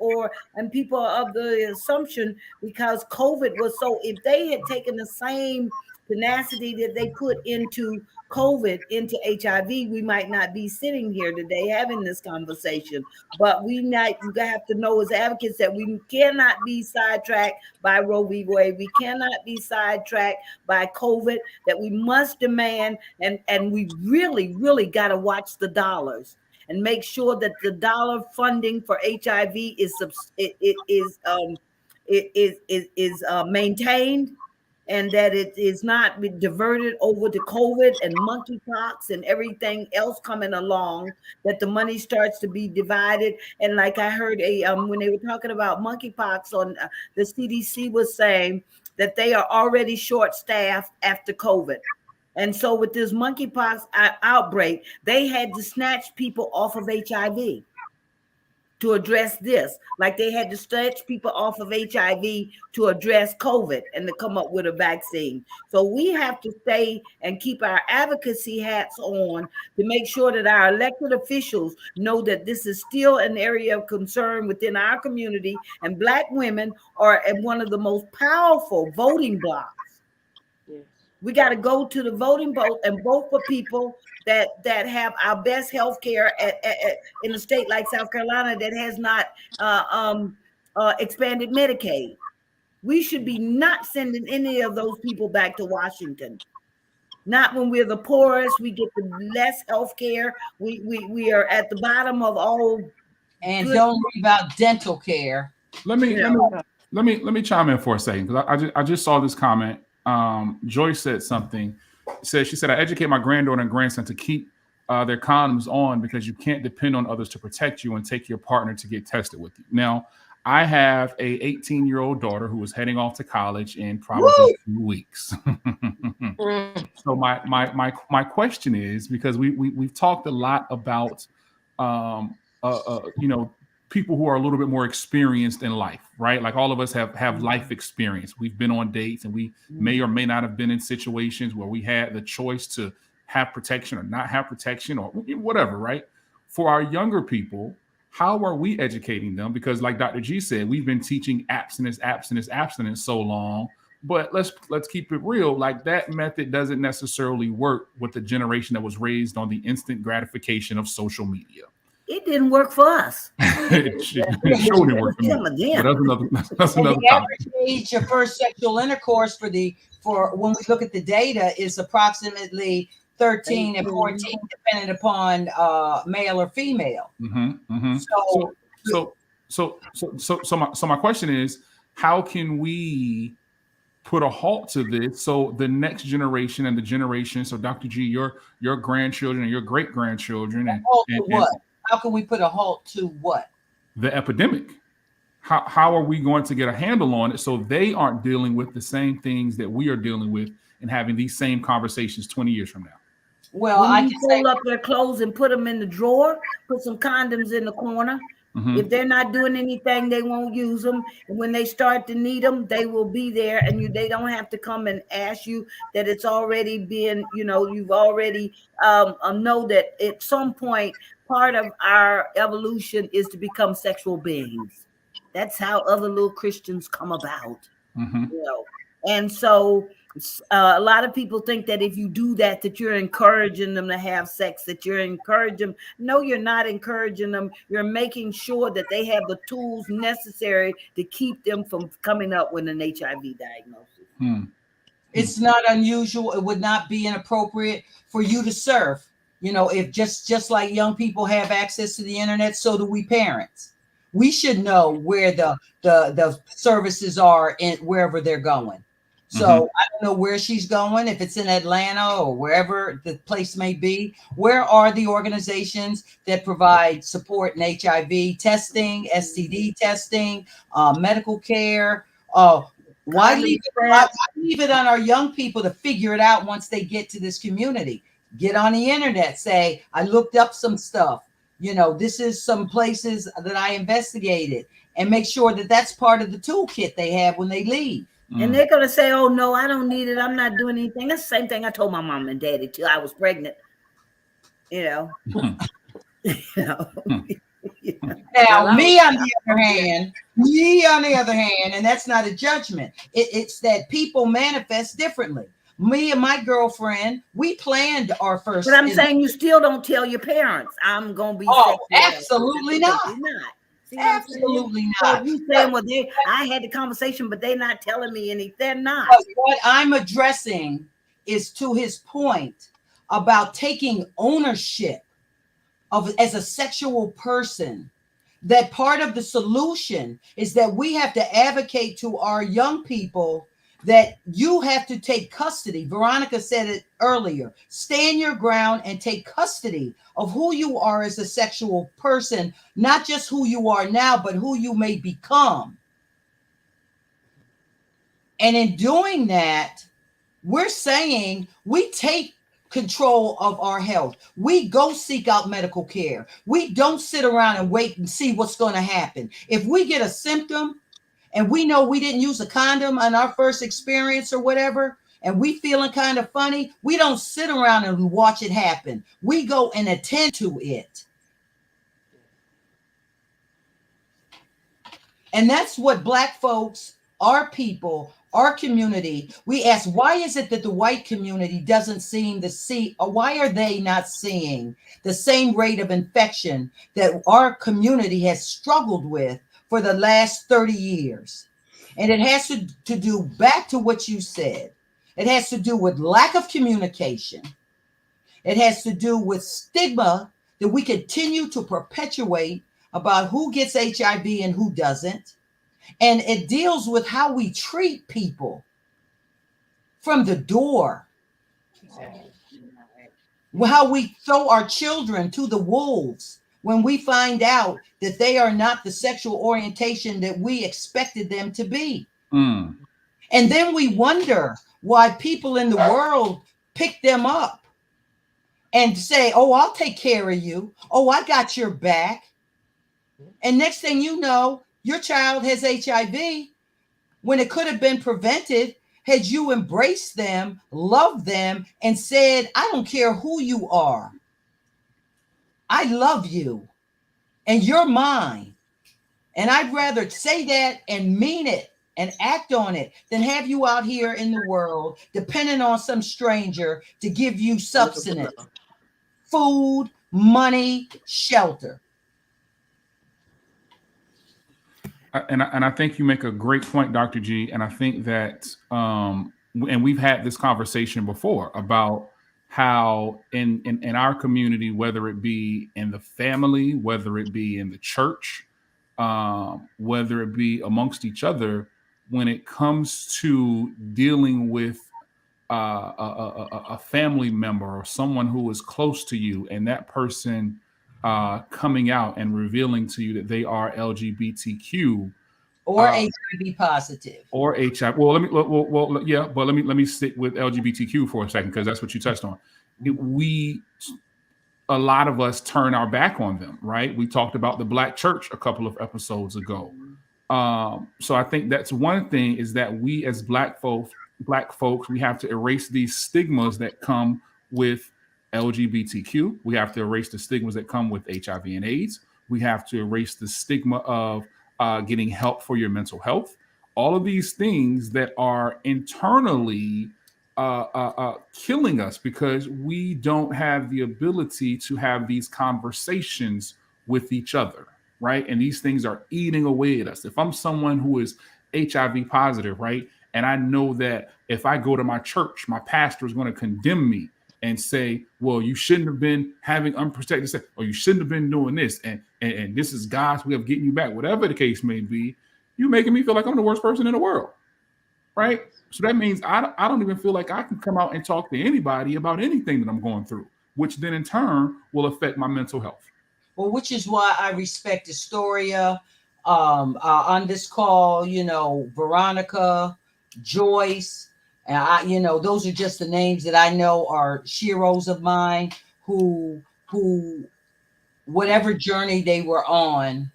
Speaker 3: and people are of the assumption because COVID was if they had taken the same tenacity that they put into COVID, into HIV, we might not be sitting here today having this conversation. But you have to know as advocates that we cannot be sidetracked by Roe v. Wade. We cannot be sidetracked by COVID, that we must demand, and we really, really got to watch the dollars and make sure that the dollar funding for HIV is maintained, and that it is not diverted over to COVID and monkeypox and everything else coming along, that the money starts to be divided. And like I heard when they were talking about monkeypox on the CDC was saying that they are already short-staffed after COVID. And so with this monkeypox outbreak, they had to snatch people off of HIV to address this, like they had to stretch people off of HIV to address COVID and to come up with a vaccine. So we have to stay and keep our advocacy hats on to make sure that our elected officials know that this is still an area of concern within our community, and Black women are one of the most powerful voting blocks. Yes. We got to go to the voting booth and vote for people that have our best health care in a state like South Carolina that has not expanded Medicaid. We should be not sending any of those people back to Washington. Not when we're the poorest, we get the less health care. We are at the bottom of all.
Speaker 2: And don't leave out dental care.
Speaker 1: Let me chime in for a second, because I just saw this comment. Joyce said something. She said, I educate my granddaughter and grandson to keep their condoms on because you can't depend on others to protect you, and take your partner to get tested with you. Now, I have a 18-year-old daughter who is heading off to college in probably 2 weeks. So my question is, because we've talked a lot about people who are a little bit more experienced in life, right? Like all of us have life experience. We've been on dates, and we may or may not have been in situations where we had the choice to have protection or not have protection or whatever, right? For our younger people, how are we educating them? Because like Dr. G said, we've been teaching abstinence so long, but let's keep it real. Like that method doesn't necessarily work with the generation that was raised on the instant gratification of social media.
Speaker 3: It didn't work for us.
Speaker 1: It surely worked for me. That's another
Speaker 2: the average age of first sexual intercourse for when we look at the data is approximately 13 and 14, depending upon male or female.
Speaker 1: So my question is, how can we put a halt to this so the next generation and the generation, so Dr. G, your grandchildren and your great grandchildren, and
Speaker 2: what? How can we put a halt to what?
Speaker 1: The epidemic. How are we going to get a handle on it so they aren't dealing with the same things that we are dealing with and having these same conversations 20 years from now?
Speaker 3: Well, I can fold up their clothes and put them in the drawer, put some condoms in the corner,
Speaker 1: Mm-hmm.
Speaker 3: If they're not doing anything, they won't use them. And when they start to need them, they will be there. And they don't have to come and ask you that it's already been, you've already know that at some point, part of our evolution is to become sexual beings. That's how other little Christians come about.
Speaker 1: Mm-hmm.
Speaker 3: And so a lot of people think that if you do that you're encouraging them to have sex, that you're encouraging them. No, you're not encouraging them. You're making sure that they have the tools necessary to keep them from coming up with an HIV diagnosis.
Speaker 1: Hmm.
Speaker 2: It's not unusual. It would not be inappropriate for you to serve. If just like young people have access to the internet, so do we parents. We should know where the services are in wherever they're going. So I don't know where she's going, if it's in Atlanta or wherever the place may be. Where are the organizations that provide support in HIV testing, STD testing, medical care? Why leave it on our young people to figure it out once they get to this community? Get on the internet, say, I looked up some stuff. This is some places that I investigated, and make sure that that's part of the toolkit they have when they leave.
Speaker 3: And they're going to say, oh, no, I don't need it. I'm not doing anything. That's the same thing I told my mom and daddy till I was pregnant. Now,
Speaker 2: me on the other hand, and that's not a judgment. It's that people manifest differently. Me and my girlfriend, we planned our first.
Speaker 3: But I'm saying you still don't tell your parents, I'm going to be.
Speaker 2: Oh, absolutely not.
Speaker 3: Absolutely not. So you saying, well, I had the conversation, but they're not telling me anything. They're not.
Speaker 2: But what I'm addressing is to his point about taking ownership as a sexual person. That part of the solution is that we have to advocate to our young people that you have to take custody. Veronica said it earlier. Stand your ground and take custody of who you are as a sexual person, not just who you are now, but who you may become. And in doing that, we're saying we take control of our health. We go seek out medical care. We don't sit around and wait and see what's going to happen. If we get a symptom and we know we didn't use a condom on our first experience or whatever, and we feeling kind of funny, we don't sit around and watch it happen. We go and attend to it. And that's what Black folks, our people, our community, we ask, why is it that the white community doesn't seem to see, or why are they not seeing the same rate of infection that our community has struggled with for the last 30 years? And it has to do, back to what you said, it has to do with lack of communication. It has to do with stigma that we continue to perpetuate about who gets HIV and who doesn't. And it deals with how we treat people from the door. How we throw our children to the wolves when we find out that they are not the sexual orientation that we expected them to be. And then we wonder why people in the world pick them up and say, oh, I'll take care of you. Oh, I got your back. And next thing you know, your child has HIV when it could have been prevented had you embraced them, loved them, and said, I don't care who you are. I love you and you're mine. And I'd rather say that and mean it and act on it than have you out here in the world depending on some stranger to give you substance, food, money, shelter.
Speaker 1: And I think you make a great point, Dr. G. And I think that, and we've had this conversation before about how in our community, whether it be in the family, whether it be in the church, whether it be amongst each other, when it comes to dealing with a family member or someone who is close to you, and that person coming out and revealing to you that they are LGBTQ
Speaker 2: or HIV positive
Speaker 1: or HIV. Well, let me stick with LGBTQ for a second because that's what you touched on. We a lot of us turn our back on them, right? We talked about the Black church a couple of episodes ago. So I think that's one thing, is that we as black folks, we have to erase these stigmas that come with LGBTQ. We have to erase the stigmas that come with HIV and AIDS. We have to erase the stigma of getting help for your mental health. All of these things that are internally killing us because we don't have the ability to have these conversations with each other, right? And these things are eating away at us. If I'm someone who is HIV positive, right, and I know that if I go to my church, my pastor is going to condemn me and say, well, you shouldn't have been having unprotected sex, or you shouldn't have been doing this, and this is God's way of getting you back, whatever the case may be, you making me feel like I'm the worst person in the world, right? So that means I don't even feel like I can come out and talk to anybody about anything that I'm going through, which then in turn will affect my mental health.
Speaker 2: Well, which is why I respect Astoria on this call, Veronica, Joyce. And those are just the names that I know are sheroes of mine who whatever journey they were on,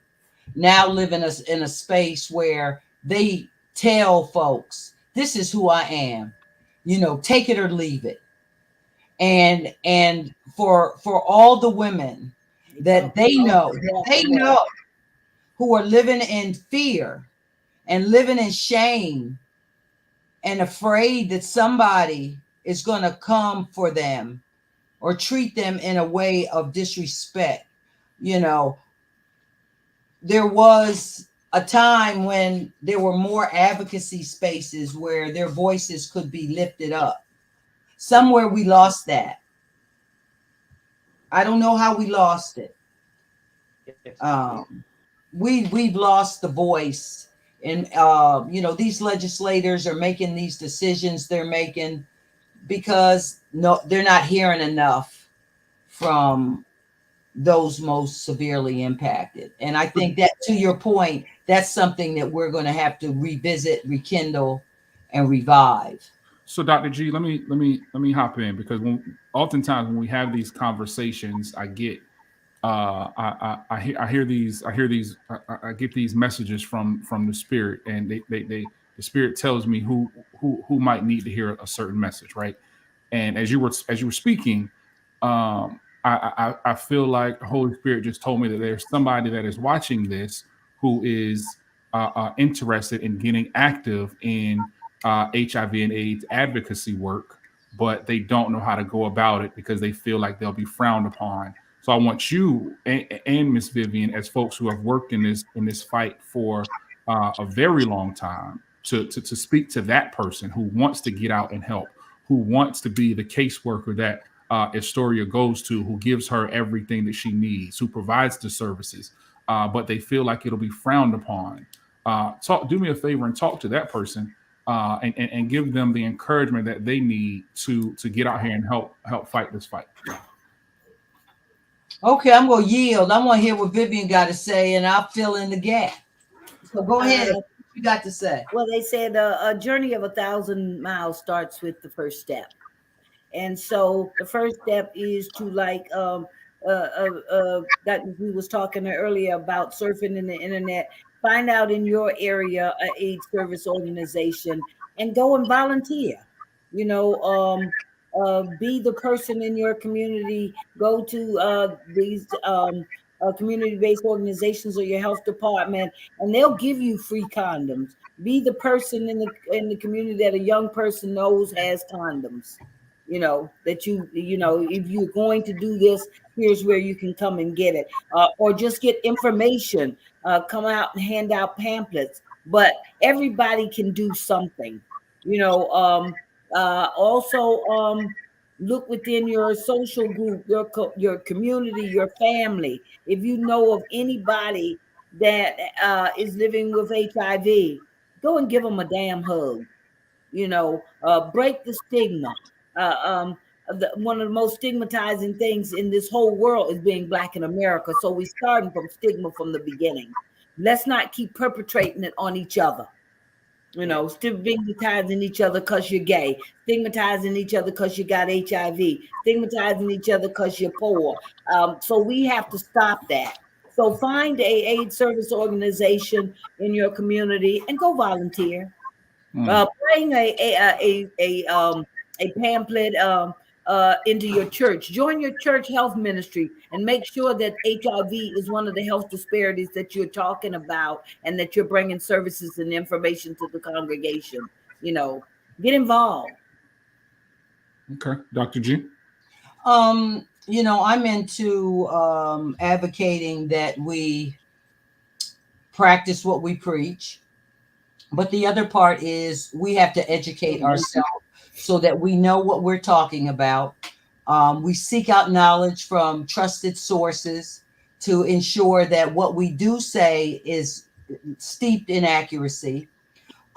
Speaker 2: now live in a space where they tell folks, this is who I am, take it or leave it. And for all the women that they know who are living in fear and living in shame and afraid that somebody is going to come for them or treat them in a way of disrespect. There was a time when there were more advocacy spaces where their voices could be lifted up. Somewhere we lost that. I don't know how we lost it. We've lost the voice, and these legislators are making these decisions they're making because they're not hearing enough from those most severely impacted. And I think that, to your point, that's something that we're going to have to revisit, rekindle, and revive.
Speaker 1: So, Dr. G, let me hop in, because oftentimes when we have these conversations, I get I get these messages from the spirit, and the spirit tells me who might need to hear a certain message, right? And as you were speaking, I feel like the Holy Spirit just told me that there's somebody that is watching this who is interested in getting active in HIV and AIDS advocacy work, but they don't know how to go about it because they feel like they'll be frowned upon. So I want you and Miss Vivian, as folks who have worked in this fight for a very long time, to speak to that person who wants to get out and help, who wants to be the caseworker that Astoria goes to, who gives her everything that she needs, who provides the services, but they feel like it'll be frowned upon. Do me a favor and talk to that person and give them the encouragement that they need to get out here and help fight this fight.
Speaker 2: Okay, I'm going to yield. I want to hear what Vivian got to say, and I'll fill in the gap. So go ahead. What you got to say?
Speaker 3: Well, they said a journey of 1,000 miles starts with the first step. And so the first step is to, like, that we was talking earlier about surfing in the internet, find out in your area an AIDS service organization and go and volunteer. Be the person in your community. Go to these community-based organizations or your health department, and they'll give you free condoms. Be the person in the community that a young person knows has condoms. That if you're going to do this, here's where you can come and get it, or just get information. Come out and hand out pamphlets. But everybody can do something. Also, look within your social group, your community, your family. If you know of anybody that is living with HIV, go and give them a damn hug. Break the stigma. One of the most stigmatizing things in this whole world is being Black in America. So we're starting from stigma from the beginning. Let's not keep perpetrating it on each other. Stigmatizing each other because you're gay, stigmatizing each other because you got HIV, stigmatizing each other because you're poor. So we have to stop that. So find a aid service organization in your community and go volunteer. Bring a pamphlet into your church. Join your church health ministry and make sure that HIV is one of the health disparities that you're talking about, and that you're bringing services and information to the congregation. Get involved.
Speaker 1: Okay, Dr. G.
Speaker 2: I'm into advocating that we practice what we preach. But the other part is we have to educate ourselves so that we know what we're talking about. We seek out knowledge from trusted sources to ensure that what we do say is steeped in accuracy.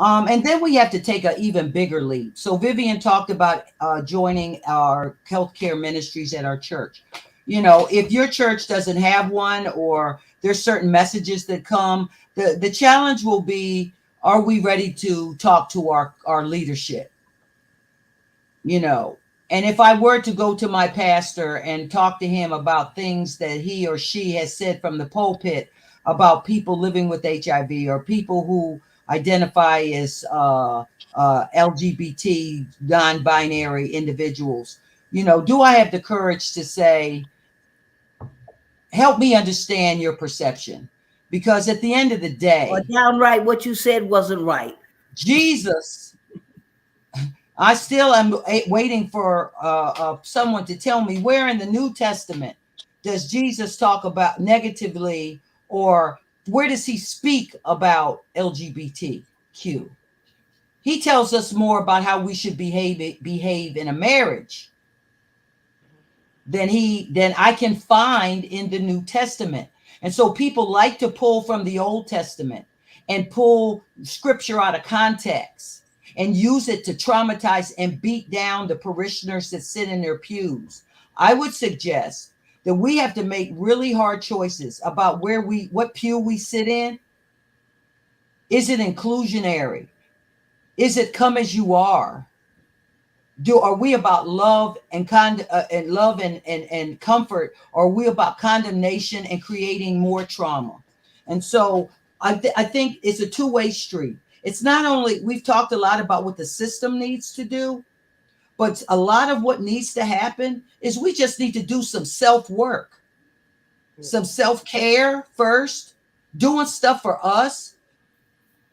Speaker 2: And then we have to take an even bigger leap. So Vivian talked about joining our healthcare ministries at our church. If your church doesn't have one, or there's certain messages that come, the challenge will be, are we ready to talk to our leadership? And if I were to go to my pastor and talk to him about things that he or she has said from the pulpit about people living with HIV, or people who identify as LGBT non-binary individuals, do I have the courage to say, help me understand your perception? Because at the end of the day,
Speaker 3: or downright what you said wasn't right.
Speaker 2: Jesus, I still am waiting for someone to tell me where in the New Testament does Jesus talk about negatively, or where does he speak about LGBTQ? He tells us more about how we should behave in a marriage than I can find in the New Testament. And so people like to pull from the Old Testament and pull scripture out of context and use it to traumatize and beat down the parishioners that sit in their pews. I would suggest that we have to make really hard choices about what pew we sit in. Is it inclusionary? Is it come as you are? Are we about love and love and comfort? Or are we about condemnation and creating more trauma? And so I think it's a two-way street. It's not only, we've talked a lot about what the system needs to do, but a lot of what needs to happen is we just need to do some self-work, some self-care first, doing stuff for us,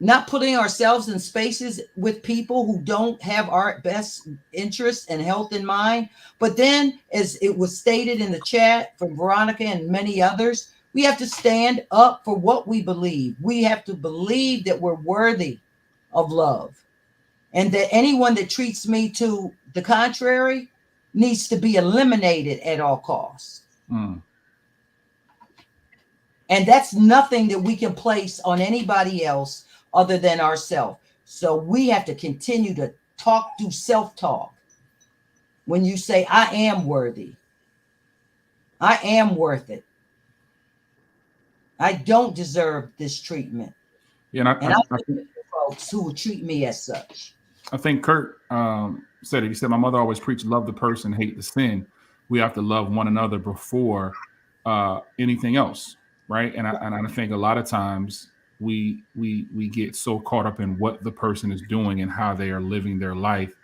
Speaker 2: not putting ourselves in spaces with people who don't have our best interests and health in mind. But then, as it was stated in the chat from Veronica and many others, we have to stand up for what we believe. We have to believe that we're worthy of love, and that anyone that treats me to the contrary needs to be eliminated at all costs. And that's nothing that we can place on anybody else other than ourselves. So we have to continue to do self-talk. When you say, I am worthy, I am worth it, I don't deserve this treatment.
Speaker 1: Yeah,
Speaker 2: and I think folks who will treat me as such.
Speaker 1: I think Kurt said it. He said, my mother always preached, love the person, hate the sin. We have to love one another before anything else, right? And I think a lot of times we get so caught up in what the person is doing and how they are living their life,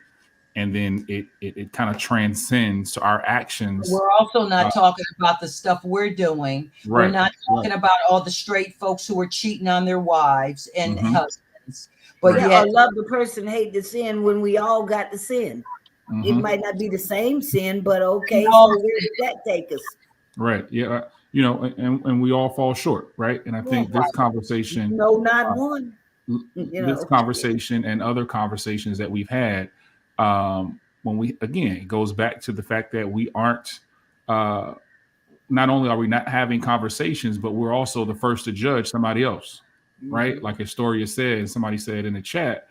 Speaker 1: and then it kind of transcends to our actions.
Speaker 2: We're also not talking about the stuff we're doing.
Speaker 1: Right,
Speaker 2: we're not talking about all the straight folks who are cheating on their wives and husbands. But
Speaker 3: I love the person, hate the sin, when we all got the sin. It might not be the same sin, but okay, so where did that take us?
Speaker 1: Right. Yeah. And we all fall short, right? And I think this conversation,
Speaker 3: not one.
Speaker 1: This conversation and other conversations that we've had, when it goes back to the fact that we aren't, not only are we not having conversations, but we're also the first to judge somebody else, right? Like Astoria said, somebody said in the chat,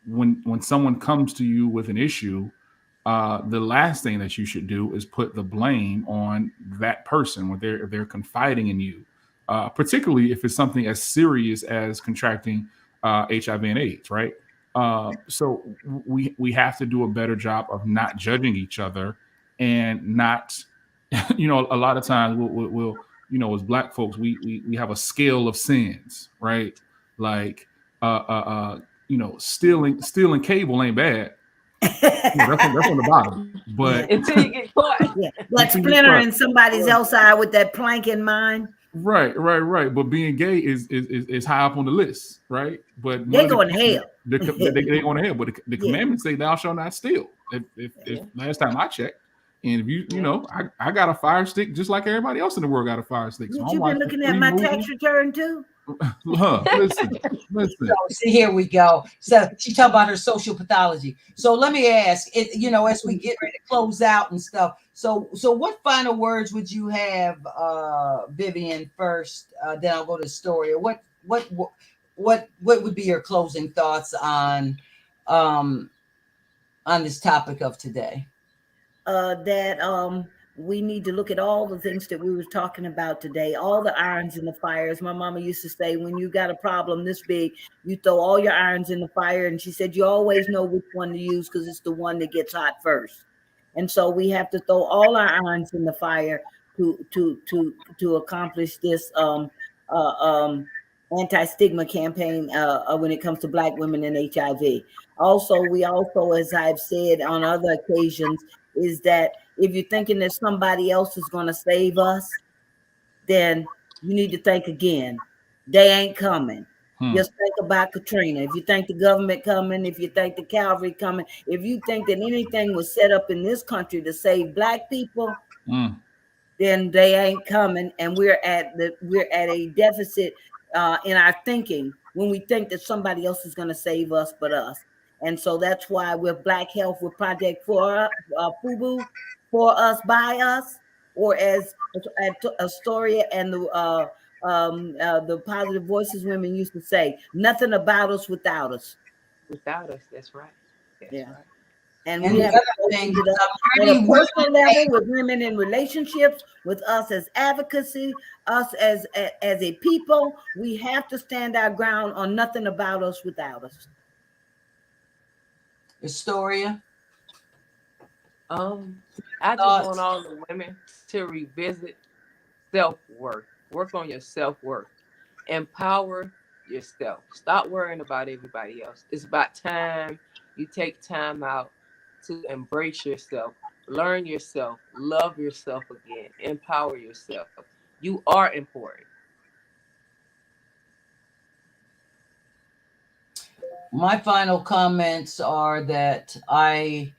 Speaker 1: when someone comes to you with an issue, the last thing that you should do is put the blame on that person when they're confiding in you, particularly if it's something as serious as contracting HIV and AIDS, right? So we have to do a better job of not judging each other and not, a lot of times we'll as Black folks, we have a scale of sins, right? Like, stealing cable ain't bad. That's on the bottom, but
Speaker 4: until you get caught.
Speaker 3: Yeah, like splintering somebody's else eye with that plank in mind.
Speaker 1: Right. But being gay is high up on the list, right? But
Speaker 3: they going to hell.
Speaker 1: They going to hell. But the commandments say, "Thou shalt not steal." If last time I checked, and if I got a fire stick just like everybody else in the world got a fire stick. So
Speaker 3: you've been looking at my tax return too.
Speaker 1: Listen.
Speaker 2: So, see, here we go. So she talked about her social pathology. So let me ask, as we get ready to close out and stuff. So what final words would you have, Vivian, first? Then I'll go to Storia. What would be your closing thoughts on this topic of today?
Speaker 3: That we need to look at all the things that we were talking about today, all the irons in the fire. As my mama used to say, when you got a problem this big, you throw all your irons in the fire. And she said, you always know which one to use because it's the one that gets hot first. And so we have to throw all our irons in the fire to accomplish this anti-stigma campaign when it comes to Black women and HIV. Also, as I've said on other occasions, is that if you're thinking that somebody else is going to save us, then you need to think again. They ain't coming. Just think about Katrina. If you think the government coming, if you think the cavalry coming, if you think that anything was set up in this country to save Black people, then they ain't coming. And we're at a deficit in our thinking when we think that somebody else is going to save us but us. And so that's why with Black Health, with Project for FUBU, for us, by us, or as Astoria and the Positive Voices women used to say, nothing about us without us.
Speaker 4: Without us, that's right. That's right.
Speaker 3: And we have to thing on a personal level with women in relationships, with us as advocacy, us as a people. We have to stand our ground on nothing about us without us.
Speaker 2: Astoria?
Speaker 4: I just want all the women to revisit self-worth. Work on your self-worth. Empower yourself. Stop worrying about everybody else. It's about time you take time out to embrace yourself, learn yourself, love yourself again, empower yourself. You are important.
Speaker 2: My final comments are that I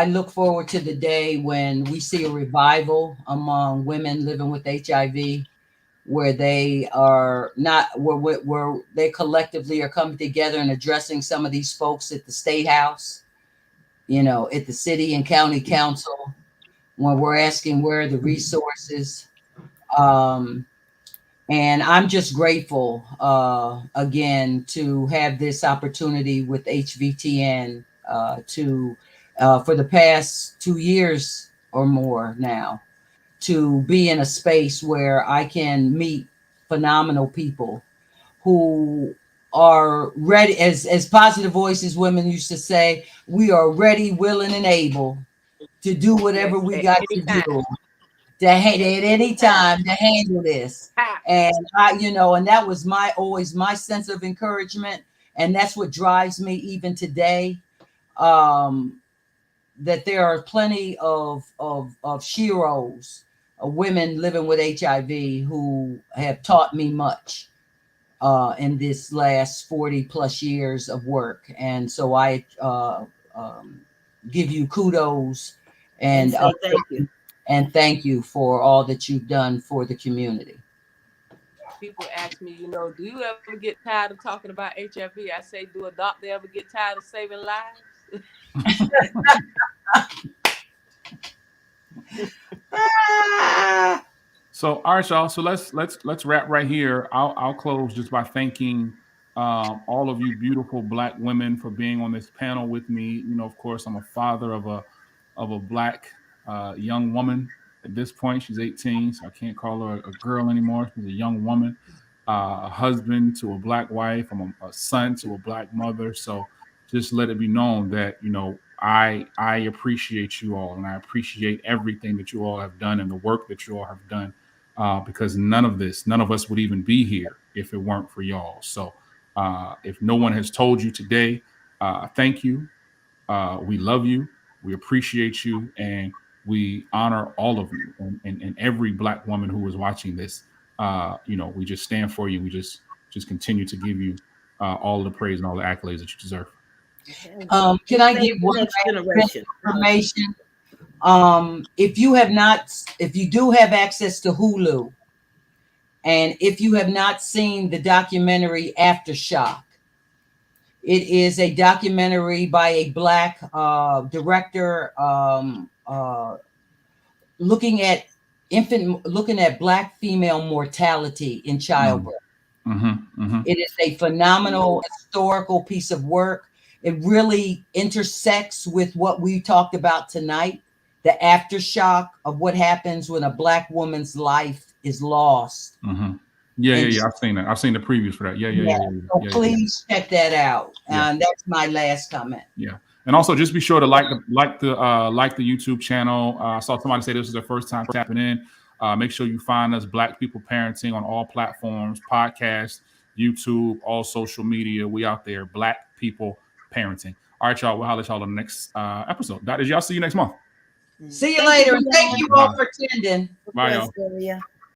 Speaker 2: look forward to the day when we see a revival among women living with HIV, where they are not, where they collectively are coming together and addressing some of these folks at the State House, at the city and county council, when we're asking where are the resources. And I'm just grateful, again, to have this opportunity with HVTN for the past 2 years or more now, to be in a space where I can meet phenomenal people who are ready, as Positive Voices women used to say, we are ready, willing, and able to do whatever we got to do. At any time to handle this. And and that was always my sense of encouragement. And that's what drives me even today. That there are plenty of sheroes, women living with HIV who have taught me much in this last 40 plus years of work. And so I give you kudos and
Speaker 3: thank you.
Speaker 2: And thank you for all that you've done for the community.
Speaker 4: People ask me, do you ever get tired of talking about HIV? I say, do a doctor ever get tired of saving lives?
Speaker 1: So, all right, y'all. So let's wrap right here. I'll close just by thanking all of you beautiful Black women for being on this panel with me. Of course, I'm a father of a Black young woman. At this point, she's 18, so I can't call her a girl anymore. She's a young woman. a husband to a black wife, from a son to a black mother. So just let it be known that, you know, I appreciate you all, and I appreciate everything that you all have done and the work that you all have done, because none of us would even be here if it weren't for y'all. So if no one has told you today, thank you. We love you. We appreciate you, and we honor all of you, and every black woman who is watching this. You know, we just stand for you. We just continue to give you all the praise and all the accolades that you deserve.
Speaker 2: Can I give
Speaker 3: The
Speaker 2: one
Speaker 3: next
Speaker 2: last
Speaker 3: generation.
Speaker 2: information? If you do have access to Hulu, and if you have not seen the documentary Aftershock, it is a documentary by a black director, looking at black female mortality in childbirth. It is a phenomenal historical piece of work. It really intersects with what we talked about tonight, the aftershock of what happens when a black woman's life is lost.
Speaker 1: Yeah. I've seen that. I've seen the previews for that. Yeah.
Speaker 2: So please check that out. And that's my last comment.
Speaker 1: Yeah. And also just be sure to like the YouTube channel. I saw somebody say this is their first time tapping in. Make sure you find us, Black People Parenting, on all platforms, podcasts, YouTube, all social media. We out there, Black People Parenting. All right, y'all. We'll holler at y'all on the next episode. Y'all see you next month.
Speaker 2: See you later. And thank you all for attending.
Speaker 1: Bye, y'all.